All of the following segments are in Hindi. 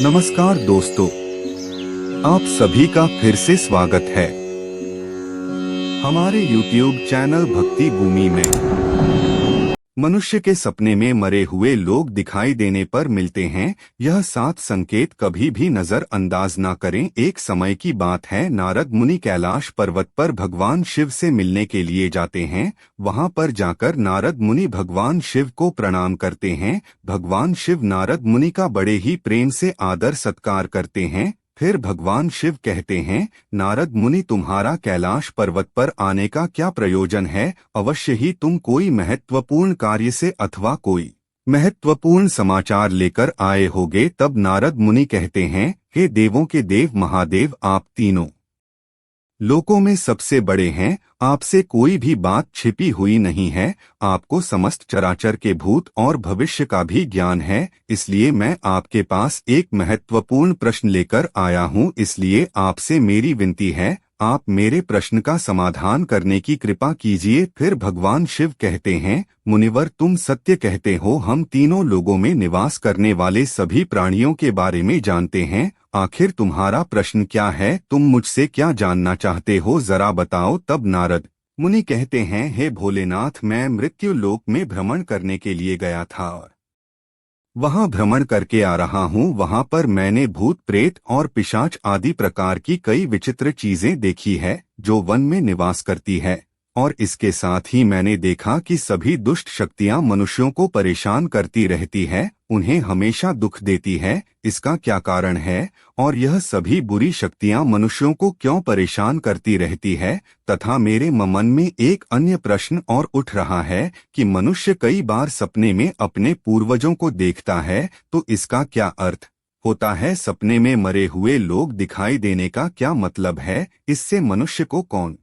नमस्कार दोस्तों, आप सभी का फिर से स्वागत है हमारे YouTube चैनल भक्ति भूमि में। मनुष्य के सपने में मरे हुए लोग दिखाई देने पर मिलते हैं। यह 7 संकेत कभी भी नजरअंदाज ना करें। एक समय की बात है, नारद मुनि कैलाश पर्वत पर भगवान शिव से मिलने के लिए जाते हैं। वहां पर जाकर नारद मुनि भगवान शिव को प्रणाम करते हैं। भगवान शिव नारद मुनि का बड़े ही प्रेम से आदर सत्कार करते हैं। फिर भगवान शिव कहते हैं, नारद मुनि, तुम्हारा कैलाश पर्वत पर आने का क्या प्रयोजन है? अवश्य ही तुम कोई महत्वपूर्ण कार्य से अथवा कोई महत्वपूर्ण समाचार लेकर आए होगे। तब नारद मुनि कहते हैं, हे देवों के देव महादेव, आप तीनों लोकों में सबसे बड़े हैं। आपसे कोई भी बात छिपी हुई नहीं है। आपको समस्त चराचर के भूत और भविष्य का भी ज्ञान है। इसलिए मैं आपके पास एक महत्वपूर्ण प्रश्न लेकर आया हूँ। इसलिए आपसे मेरी विनती है, आप मेरे प्रश्न का समाधान करने की कृपा कीजिए। फिर भगवान शिव कहते हैं, मुनिवर, तुम सत्य कहते हो। हम तीनों लोगों में निवास करने वाले सभी प्राणियों के बारे में जानते हैं। आखिर तुम्हारा प्रश्न क्या है? तुम मुझसे क्या जानना चाहते हो, जरा बताओ। तब नारद मुनि कहते हैं, हे भोलेनाथ, मैं मृत्यु लोक में भ्रमण करने के लिए गया था और वहां भ्रमण करके आ रहा हूं। वहां पर मैंने भूत प्रेत और पिशाच आदि प्रकार की कई विचित्र चीजें देखी है जो वन में निवास करती है। और इसके साथ ही मैंने देखा कि सभी दुष्ट शक्तियां मनुष्यों को परेशान करती रहती है, उन्हें हमेशा दुख देती है। इसका क्या कारण है? और यह सभी बुरी शक्तियां मनुष्यों को क्यों परेशान करती रहती है? तथा मेरे मन में एक अन्य प्रश्न और उठ रहा है कि मनुष्य कई बार सपने में अपने पूर्वजों को देखता है, तो इसका क्या अर्थ होता है? सपने में मरे हुए लोग दिखाई देने का क्या मतलब है? इससे मनुष्य को कौन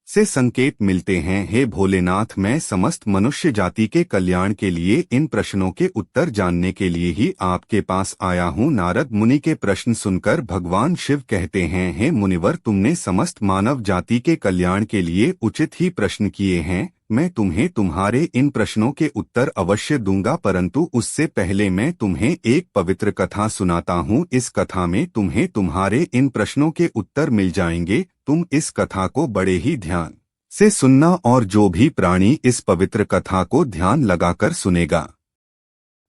से संकेत मिलते हैं? हे भोलेनाथ, मैं समस्त मनुष्य जाति के कल्याण के लिए इन प्रश्नों के उत्तर जानने के लिए ही आपके पास आया हूँ। नारद मुनि के प्रश्न सुनकर भगवान शिव कहते हैं, हे मुनिवर, तुमने समस्त मानव जाति के कल्याण के लिए उचित ही प्रश्न किए हैं। मैं तुम्हें तुम्हारे इन प्रश्नों के उत्तर अवश्य दूंगा, परंतु उससे पहले मैं तुम्हें एक पवित्र कथा सुनाता हूँ। इस कथा में तुम्हें तुम्हारे इन प्रश्नों के उत्तर मिल जाएंगे। तुम इस कथा को बड़े ही ध्यान से सुनना, और जो भी प्राणी इस पवित्र कथा को ध्यान लगाकर सुनेगा,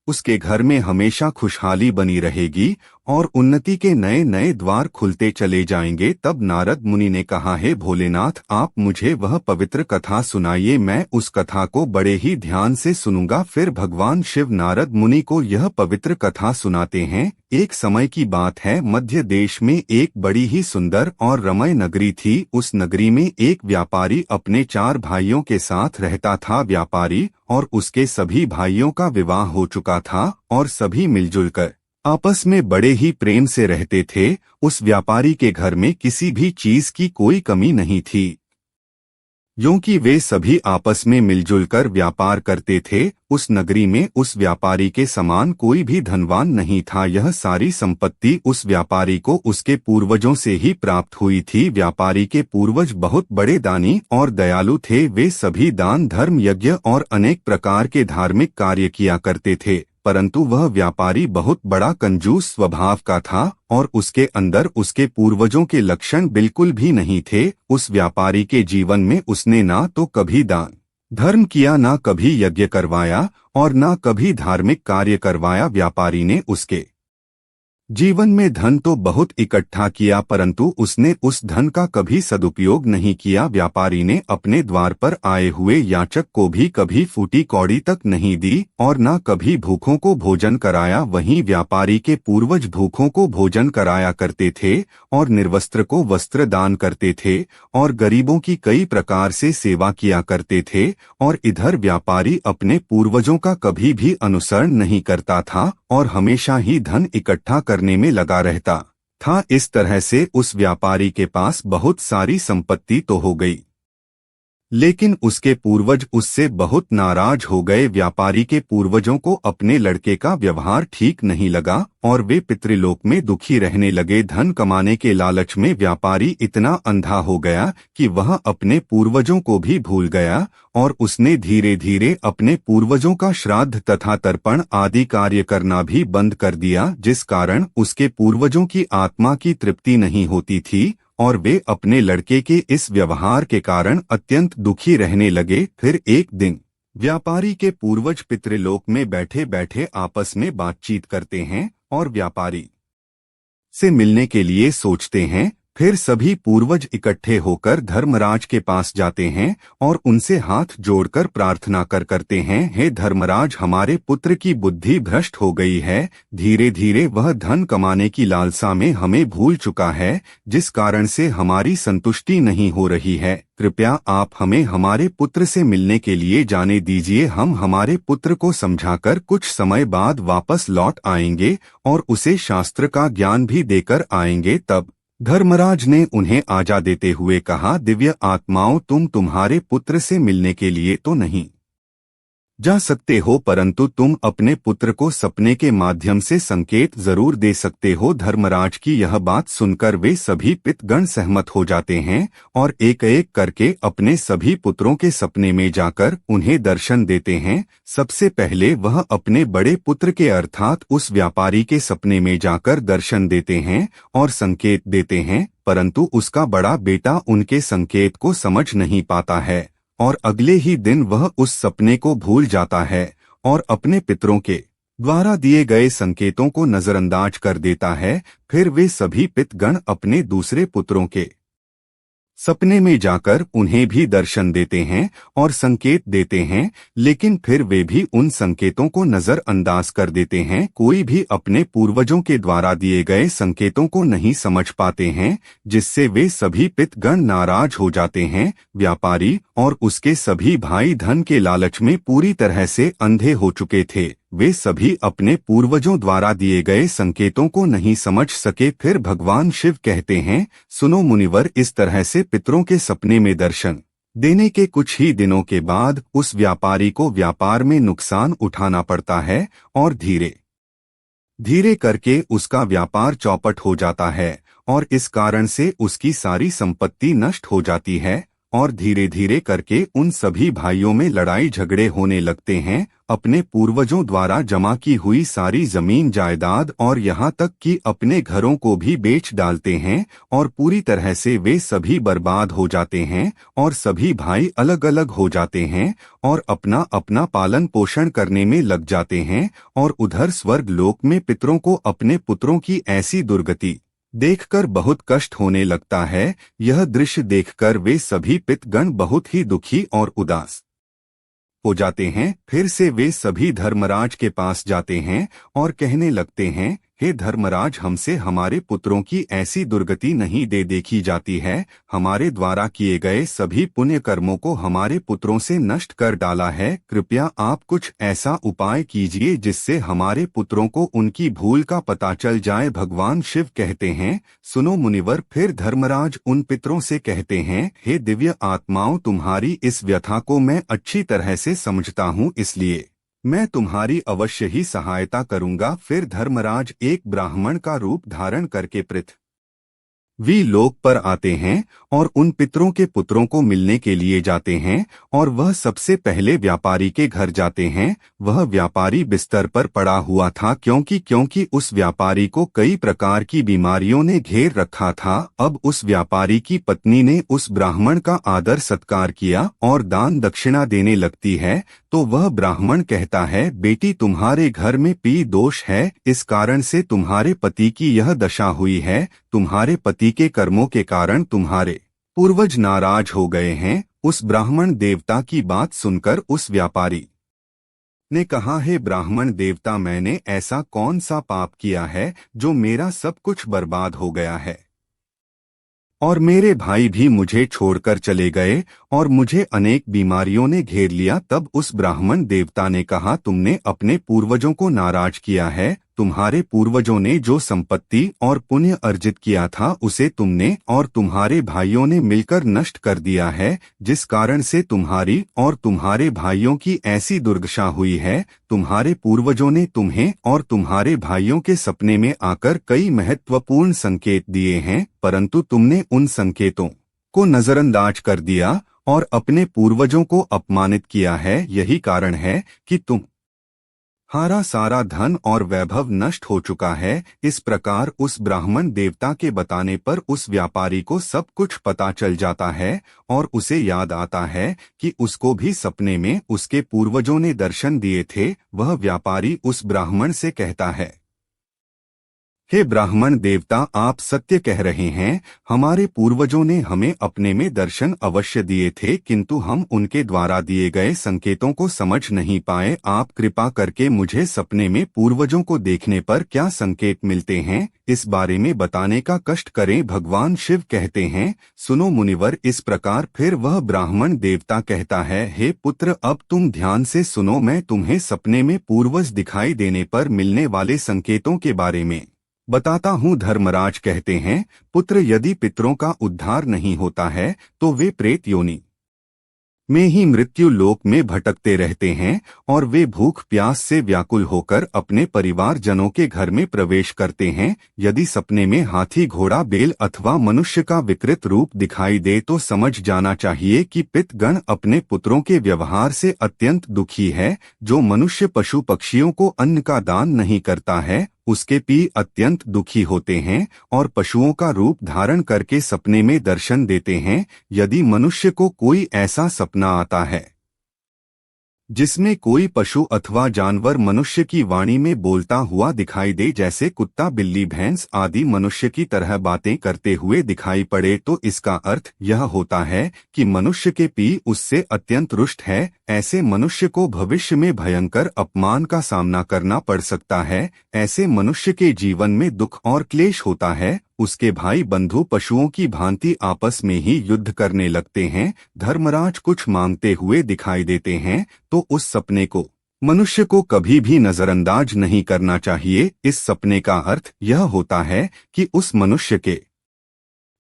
उसके घर में हमेशा खुशहाली बनी रहेगी और उन्नति के नए नए द्वार खुलते चले जाएंगे। तब नारद मुनि ने कहा, हे भोलेनाथ, आप मुझे वह पवित्र कथा सुनाइए, मैं उस कथा को बड़े ही ध्यान से सुनूंगा। फिर भगवान शिव नारद मुनि को यह पवित्र कथा सुनाते हैं। एक समय की बात है, मध्य देश में एक बड़ी ही सुंदर और रमय नगरी थी। उस नगरी में एक व्यापारी अपने 4 भाइयों के साथ रहता था। व्यापारी और उसके सभी भाइयों का विवाह हो चुका था और सभी मिलजुल कर आपस में बड़े ही प्रेम से रहते थे। उस व्यापारी के घर में किसी भी चीज की कोई कमी नहीं थी, क्योंकि वे सभी आपस में मिलजुल कर व्यापार करते थे। उस नगरी में उस व्यापारी के समान कोई भी धनवान नहीं था। यह सारी संपत्ति उस व्यापारी को उसके पूर्वजों से ही प्राप्त हुई थी। व्यापारी के पूर्वज बहुत बड़े दानी और दयालु थे। वे सभी दान, धर्म, यज्ञ और अनेक प्रकार के धार्मिक कार्य किया करते थे, परंतु वह व्यापारी बहुत बड़ा कंजूस स्वभाव का था और उसके अंदर उसके पूर्वजों के लक्षण बिल्कुल भी नहीं थे। उस व्यापारी के जीवन में उसने ना तो कभी दान धर्म किया, ना कभी यज्ञ करवाया और ना कभी धार्मिक कार्य करवाया। व्यापारी ने उसके जीवन में धन तो बहुत इकट्ठा किया, परंतु उसने उस धन का कभी सदुपयोग नहीं किया। व्यापारी ने अपने द्वार पर आए हुए याचक को भी कभी फूटी कौड़ी तक नहीं दी और न कभी भूखों को भोजन कराया। वहीं व्यापारी के पूर्वज भूखों को भोजन कराया करते थे और निर्वस्त्र को वस्त्र दान करते थे और गरीबों की कई प्रकार से सेवा किया करते थे। और इधर व्यापारी अपने पूर्वजों का कभी भी अनुसरण नहीं करता था और हमेशा ही धन इकट्ठा करने में लगा रहता था। इस तरह से उस व्यापारी के पास बहुत सारी संपत्ति तो हो गई, लेकिन उसके पूर्वज उससे बहुत नाराज हो गए। व्यापारी के पूर्वजों को अपने लड़के का व्यवहार ठीक नहीं लगा और वे पितृलोक में दुखी रहने लगे। धन कमाने के लालच में व्यापारी इतना अंधा हो गया कि वह अपने पूर्वजों को भी भूल गया और उसने धीरे धीरे अपने पूर्वजों का श्राद्ध तथा तर्पण आदि कार्य करना भी बंद कर दिया, जिस कारण उसके पूर्वजों की आत्मा की तृप्ति नहीं होती थी और वे अपने लड़के के इस व्यवहार के कारण अत्यंत दुखी रहने लगे। फिर एक दिन व्यापारी के पूर्वज पितृलोक में बैठे बैठे आपस में बातचीत करते हैं और व्यापारी से मिलने के लिए सोचते हैं। फिर सभी पूर्वज इकट्ठे होकर धर्मराज के पास जाते हैं और उनसे हाथ जोड़कर प्रार्थना करते हैं, हे धर्मराज, हमारे पुत्र की बुद्धि भ्रष्ट हो गई है। धीरे धीरे वह धन कमाने की लालसा में हमें भूल चुका है, जिस कारण से हमारी संतुष्टि नहीं हो रही है। कृपया आप हमें हमारे पुत्र से मिलने के लिए जाने दीजिए। हम हमारे पुत्र को समझाकर कुछ समय बाद वापस लौट आएंगे और उसे शास्त्र का ज्ञान भी देकर आएंगे। तब धर्मराज ने उन्हें आज्ञा देते हुए कहा, दिव्य आत्माओं, तुम तुम्हारे पुत्र से मिलने के लिए तो नहीं जा सकते हो, परंतु तुम अपने पुत्र को सपने के माध्यम से संकेत जरूर दे सकते हो। धर्मराज की यह बात सुनकर वे सभी पितृगण सहमत हो जाते हैं और एक एक करके अपने सभी पुत्रों के सपने में जाकर उन्हें दर्शन देते हैं। सबसे पहले वह अपने बड़े पुत्र के अर्थात उस व्यापारी के सपने में जाकर दर्शन देते हैं और संकेत देते हैं, परंतु उसका बड़ा बेटा उनके संकेत को समझ नहीं पाता है और अगले ही दिन वह उस सपने को भूल जाता है और अपने पितरों के द्वारा दिए गए संकेतों को नजरअंदाज कर देता है। फिर वे सभी पितृगण अपने दूसरे पुत्रों के सपने में जाकर उन्हें भी दर्शन देते हैं और संकेत देते हैं, लेकिन फिर वे भी उन संकेतों को नजरअंदाज कर देते हैं। कोई भी अपने पूर्वजों के द्वारा दिए गए संकेतों को नहीं समझ पाते हैं, जिससे वे सभी पितृगण नाराज हो जाते हैं। व्यापारी और उसके सभी भाई धन के लालच में पूरी तरह से अंधे हो चुके थे। वे सभी अपने पूर्वजों द्वारा दिए गए संकेतों को नहीं समझ सके। फिर भगवान शिव कहते हैं, सुनो मुनिवर, इस तरह से पितरों के सपने में दर्शन देने के कुछ ही दिनों के बाद उस व्यापारी को व्यापार में नुकसान उठाना पड़ता है और धीरे धीरे करके उसका व्यापार चौपट हो जाता है और इस कारण से उसकी सारी संपत्ति नष्ट हो जाती है और धीरे धीरे करके उन सभी भाइयों में लड़ाई झगड़े होने लगते हैं। अपने पूर्वजों द्वारा जमा की हुई सारी जमीन जायदाद और यहाँ तक कि अपने घरों को भी बेच डालते हैं और पूरी तरह से वे सभी बर्बाद हो जाते हैं और सभी भाई अलग अलग हो जाते हैं और अपना अपना पालन पोषण करने में लग जाते हैं। और उधर स्वर्ग लोक में पितरों को अपने पुत्रों की ऐसी दुर्गति देखकर बहुत कष्ट होने लगता है। यह दृश्य देखकर वे सभी पितृगण बहुत ही दुखी और उदास हो जाते हैं। फिर से वे सभी धर्मराज के पास जाते हैं और कहने लगते हैं, हे धर्मराज, हमसे हमारे पुत्रों की ऐसी दुर्गति नहीं देखी जाती है। हमारे द्वारा किए गए सभी पुण्य कर्मों को हमारे पुत्रों से नष्ट कर डाला है। कृपया आप कुछ ऐसा उपाय कीजिए जिससे हमारे पुत्रों को उनकी भूल का पता चल जाए। भगवान शिव कहते हैं, सुनो मुनिवर। फिर धर्मराज उन पितरों से कहते हैं, हे दिव्य आत्माओं, तुम्हारी इस व्यथा को मैं अच्छी तरह से समझता हूँ, इसलिए मैं तुम्हारी अवश्य ही सहायता करूंगा। फिर धर्मराज एक ब्राह्मण का रूप धारण करके पृथ्वी लोक पर आते हैं और उन पितरों के पुत्रों को मिलने के लिए जाते हैं और वह सबसे पहले व्यापारी के घर जाते हैं। वह व्यापारी बिस्तर पर पड़ा हुआ था क्योंकि उस व्यापारी को कई प्रकार की बीमारियों ने घेर रखा था। अब उस व्यापारी की पत्नी ने उस ब्राह्मण का आदर सत्कार किया और दान दक्षिणा देने लगती है, तो वह ब्राह्मण कहता है, बेटी, तुम्हारे घर में पी दोष है, इस कारण से तुम्हारे पति की यह दशा हुई है। तुम्हारे पति के कर्मों के कारण तुम्हारे पूर्वज नाराज हो गए हैं। उस ब्राह्मण देवता की बात सुनकर उस व्यापारी ने कहा, हे ब्राह्मण देवता, मैंने ऐसा कौन सा पाप किया है जो मेरा सब कुछ बर्बाद हो गया है और मेरे भाई भी मुझे छोड़कर चले गए और मुझे अनेक बीमारियों ने घेर लिया। तब उस ब्राह्मण देवता ने कहा, तुमने अपने पूर्वजों को नाराज किया है, तुम्हारे पूर्वजों ने जो संपत्ति और पुण्य अर्जित किया था उसे तुमने और तुम्हारे भाइयों ने मिलकर नष्ट कर दिया है, जिस कारण से तुम्हारी और तुम्हारे भाइयों की ऐसी दुर्दशा हुई है। तुम्हारे पूर्वजों ने तुम्हें और तुम्हारे भाइयों के सपने में आकर कई महत्वपूर्ण संकेत दिए हैं, परंतु तुमने उन संकेतों को नजरअंदाज कर दिया और अपने पूर्वजों को अपमानित किया है। यही कारण है कि तुम्हारा सारा धन और वैभव नष्ट हो चुका है। इस प्रकार उस ब्राह्मण देवता के बताने पर उस व्यापारी को सब कुछ पता चल जाता है और उसे याद आता है कि उसको भी सपने में उसके पूर्वजों ने दर्शन दिए थे। वह व्यापारी उस ब्राह्मण से कहता है, हे ब्राह्मण देवता, आप सत्य कह रहे हैं। हमारे पूर्वजों ने हमें अपने में दर्शन अवश्य दिए थे, किंतु हम उनके द्वारा दिए गए संकेतों को समझ नहीं पाए। आप कृपा करके मुझे सपने में पूर्वजों को देखने पर क्या संकेत मिलते हैं, इस बारे में बताने का कष्ट करें। भगवान शिव कहते हैं, सुनो मुनिवर। इस प्रकार फिर वह ब्राह्मण देवता कहता है, हे पुत्र, अब तुम ध्यान से सुनो। मैं तुम्हें सपने में पूर्वज दिखाई देने पर मिलने वाले संकेतों के बारे में बताता हूँ। धर्मराज कहते हैं, पुत्र, यदि पितरों का उद्धार नहीं होता है तो वे प्रेत योनि में ही मृत्यु लोक में भटकते रहते हैं और वे भूख प्यास से व्याकुल होकर अपने परिवार जनों के घर में प्रवेश करते हैं। यदि सपने में हाथी, घोड़ा, बैल अथवा मनुष्य का विकृत रूप दिखाई दे तो समझ जाना चाहिए कि पितृगण अपने पुत्रों के व्यवहार से अत्यंत दुखी है। जो मनुष्य पशु पक्षियों को अन्न का दान नहीं करता है उसके पी अत्यंत दुखी होते हैं और पशुओं का रूप धारण करके सपने में दर्शन देते हैं। यदि मनुष्य को कोई ऐसा सपना आता है जिसमें कोई पशु अथवा जानवर मनुष्य की वाणी में बोलता हुआ दिखाई दे, जैसे कुत्ता, बिल्ली, भैंस आदि मनुष्य की तरह बातें करते हुए दिखाई पड़े, तो इसका अर्थ यह होता है कि मनुष्य के पी उससे अत्यंत रुष्ट है। ऐसे मनुष्य को भविष्य में भयंकर अपमान का सामना करना पड़ सकता है। ऐसे मनुष्य के जीवन में दुख और क्लेश होता है। उसके भाई बंधु पशुओं की भांति आपस में ही युद्ध करने लगते हैं। धर्मराज कुछ मांगते हुए दिखाई देते हैं तो उस सपने को मनुष्य को कभी भी नजरअंदाज नहीं करना चाहिए। इस सपने का अर्थ यह होता है कि उस मनुष्य के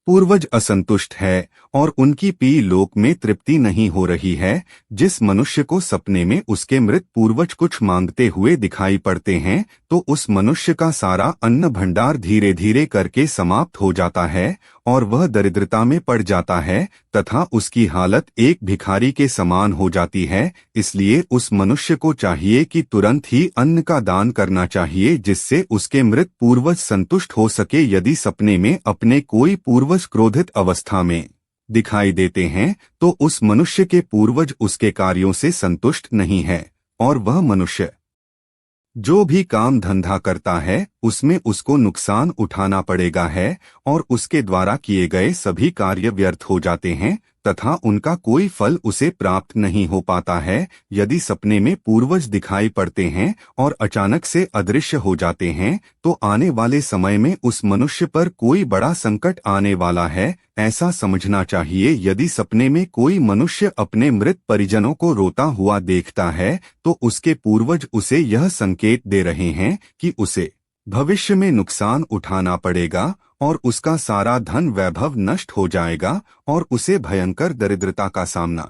पूर्वज असंतुष्ट है और उनकी पी लोक में तृप्ति नहीं हो रही है। जिस मनुष्य को सपने में उसके मृत पूर्वज कुछ मांगते हुए दिखाई पड़ते हैं तो उस मनुष्य का सारा अन्न भंडार धीरे धीरे करके समाप्त हो जाता है और वह दरिद्रता में पड़ जाता है तथा उसकी हालत एक भिखारी के समान हो जाती है। इसलिए उस मनुष्य को चाहिए कि तुरंत ही अन्न का दान करना चाहिए, जिससे उसके मृत पूर्वज संतुष्ट हो सके। यदि सपने में अपने कोई पूर्वज क्रोधित अवस्था में दिखाई देते हैं तो उस मनुष्य के पूर्वज उसके कार्यों से संतुष्ट नहीं है और वह मनुष्य जो भी काम धंधा करता है उसमें उसको नुकसान उठाना पड़ेगा है और उसके द्वारा किए गए सभी कार्य व्यर्थ हो जाते हैं तथा उनका कोई फल उसे प्राप्त नहीं हो पाता है। यदि सपने में पूर्वज दिखाई पड़ते हैं और अचानक से अदृश्य हो जाते हैं तो आने वाले समय में उस मनुष्य पर कोई बड़ा संकट आने वाला है, ऐसा समझना चाहिए। यदि सपने में कोई मनुष्य अपने मृत परिजनों को रोता हुआ देखता है तो उसके पूर्वज उसे यह संकेत दे रहे हैं कि उसे भविष्य में नुकसान उठाना पड़ेगा और उसका सारा धन वैभव नष्ट हो जाएगा और उसे भयंकर दरिद्रता का सामना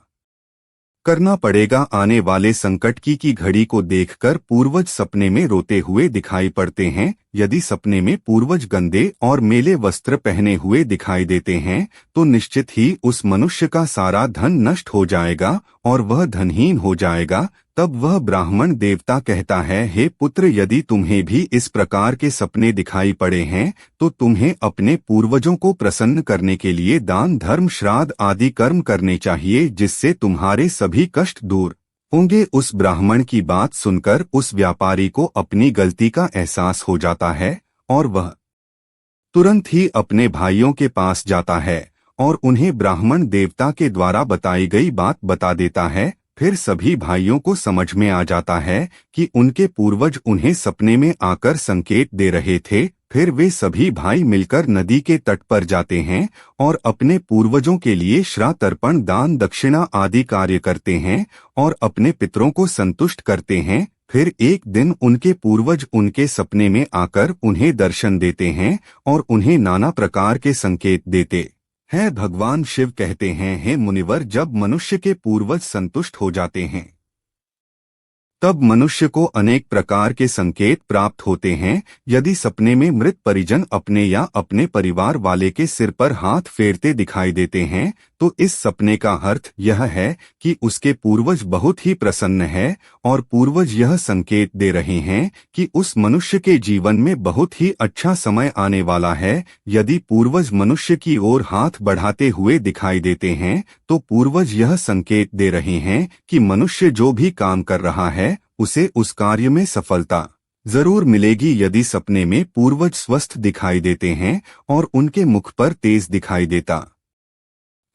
करना पड़ेगा। आने वाले संकट की घड़ी को देखकर पूर्वज सपने में रोते हुए दिखाई पड़ते हैं। यदि सपने में पूर्वज गंदे और मैले वस्त्र पहने हुए दिखाई देते हैं तो निश्चित ही उस मनुष्य का सारा धन नष्ट हो जाएगा और वह धनहीन हो जाएगा। तब वह ब्राह्मण देवता कहता है, हे पुत्र, यदि तुम्हें भी इस प्रकार के सपने दिखाई पड़े हैं तो तुम्हें अपने पूर्वजों को प्रसन्न करने के लिए दान, धर्म, श्राद्ध आदि कर्म करने चाहिए, जिससे तुम्हारे सभी कष्ट दूर होंगे। उस ब्राह्मण की बात सुनकर उस व्यापारी को अपनी गलती का एहसास हो जाता है और वह तुरंत ही अपने भाइयों के पास जाता है और उन्हें ब्राह्मण देवता के द्वारा बताई गई बात बता देता है। फिर सभी भाइयों को समझ में आ जाता है कि उनके पूर्वज उन्हें सपने में आकर संकेत दे रहे थे। फिर वे सभी भाई मिलकर नदी के तट पर जाते हैं और अपने पूर्वजों के लिए श्राद्ध, तर्पण, दान, दक्षिणा आदि कार्य करते हैं और अपने पितरों को संतुष्ट करते हैं। फिर एक दिन उनके पूर्वज उनके सपने में आकर उन्हें दर्शन देते हैं और उन्हें नाना प्रकार के संकेत देते हैं। भगवान शिव कहते हैं, हे मुनिवर, जब मनुष्य के पूर्वज संतुष्ट हो जाते हैं तब मनुष्य को अनेक प्रकार के संकेत प्राप्त होते हैं। यदि सपने में मृत परिजन अपने या अपने परिवार वाले के सिर पर हाथ फेरते दिखाई देते हैं तो इस सपने का अर्थ यह है कि उसके पूर्वज बहुत ही प्रसन्न है और पूर्वज यह संकेत दे रहे हैं कि उस मनुष्य के जीवन में बहुत ही अच्छा समय आने वाला है। यदि पूर्वज मनुष्य की ओर हाथ बढ़ाते हुए दिखाई देते हैं तो पूर्वज यह संकेत दे रहे हैं कि मनुष्य जो भी काम कर रहा है उसे उस कार्य में सफलता जरूर मिलेगी। यदि सपने में पूर्वज स्वस्थ दिखाई देते हैं और उनके मुख पर तेज दिखाई देता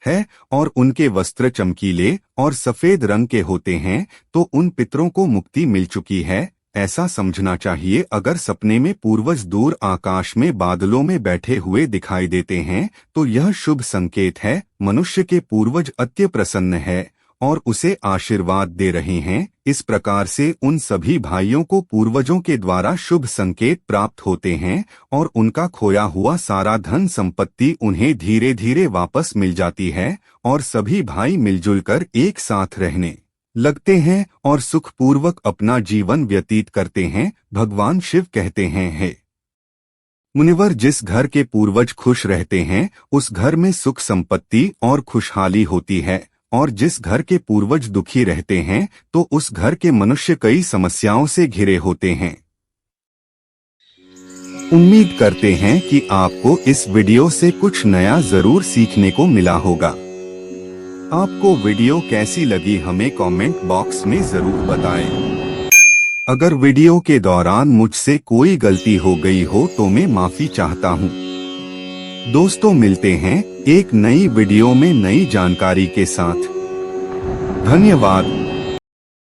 है और उनके वस्त्र चमकीले और सफेद रंग के होते हैं तो उन पितरों को मुक्ति मिल चुकी है, ऐसा समझना चाहिए। अगर सपने में पूर्वज दूर आकाश में बादलों में बैठे हुए दिखाई देते हैं तो यह शुभ संकेत है। मनुष्य के पूर्वज अति प्रसन्न है और उसे आशीर्वाद दे रहे हैं। इस प्रकार से उन सभी भाइयों को पूर्वजों के द्वारा शुभ संकेत प्राप्त होते हैं और उनका खोया हुआ सारा धन संपत्ति उन्हें धीरे धीरे वापस मिल जाती है और सभी भाई मिलजुल कर एक साथ रहने लगते हैं और सुखपूर्वक अपना जीवन व्यतीत करते हैं। भगवान शिव कहते हैं, हे मुनिवर, जिस घर के पूर्वज खुश रहते हैं उस घर में सुख संपत्ति और खुशहाली होती है और जिस घर के पूर्वज दुखी रहते हैं तो उस घर के मनुष्य कई समस्याओं से घिरे होते हैं। उम्मीद करते हैं कि आपको इस वीडियो से कुछ नया जरूर सीखने को मिला होगा। आपको वीडियो कैसी लगी हमें कमेंट बॉक्स में जरूर बताएं। अगर वीडियो के दौरान मुझसे कोई गलती हो गई हो तो मैं माफी चाहता हूँ। दोस्तों, मिलते हैं एक नई वीडियो में नई जानकारी के साथ। धन्यवाद।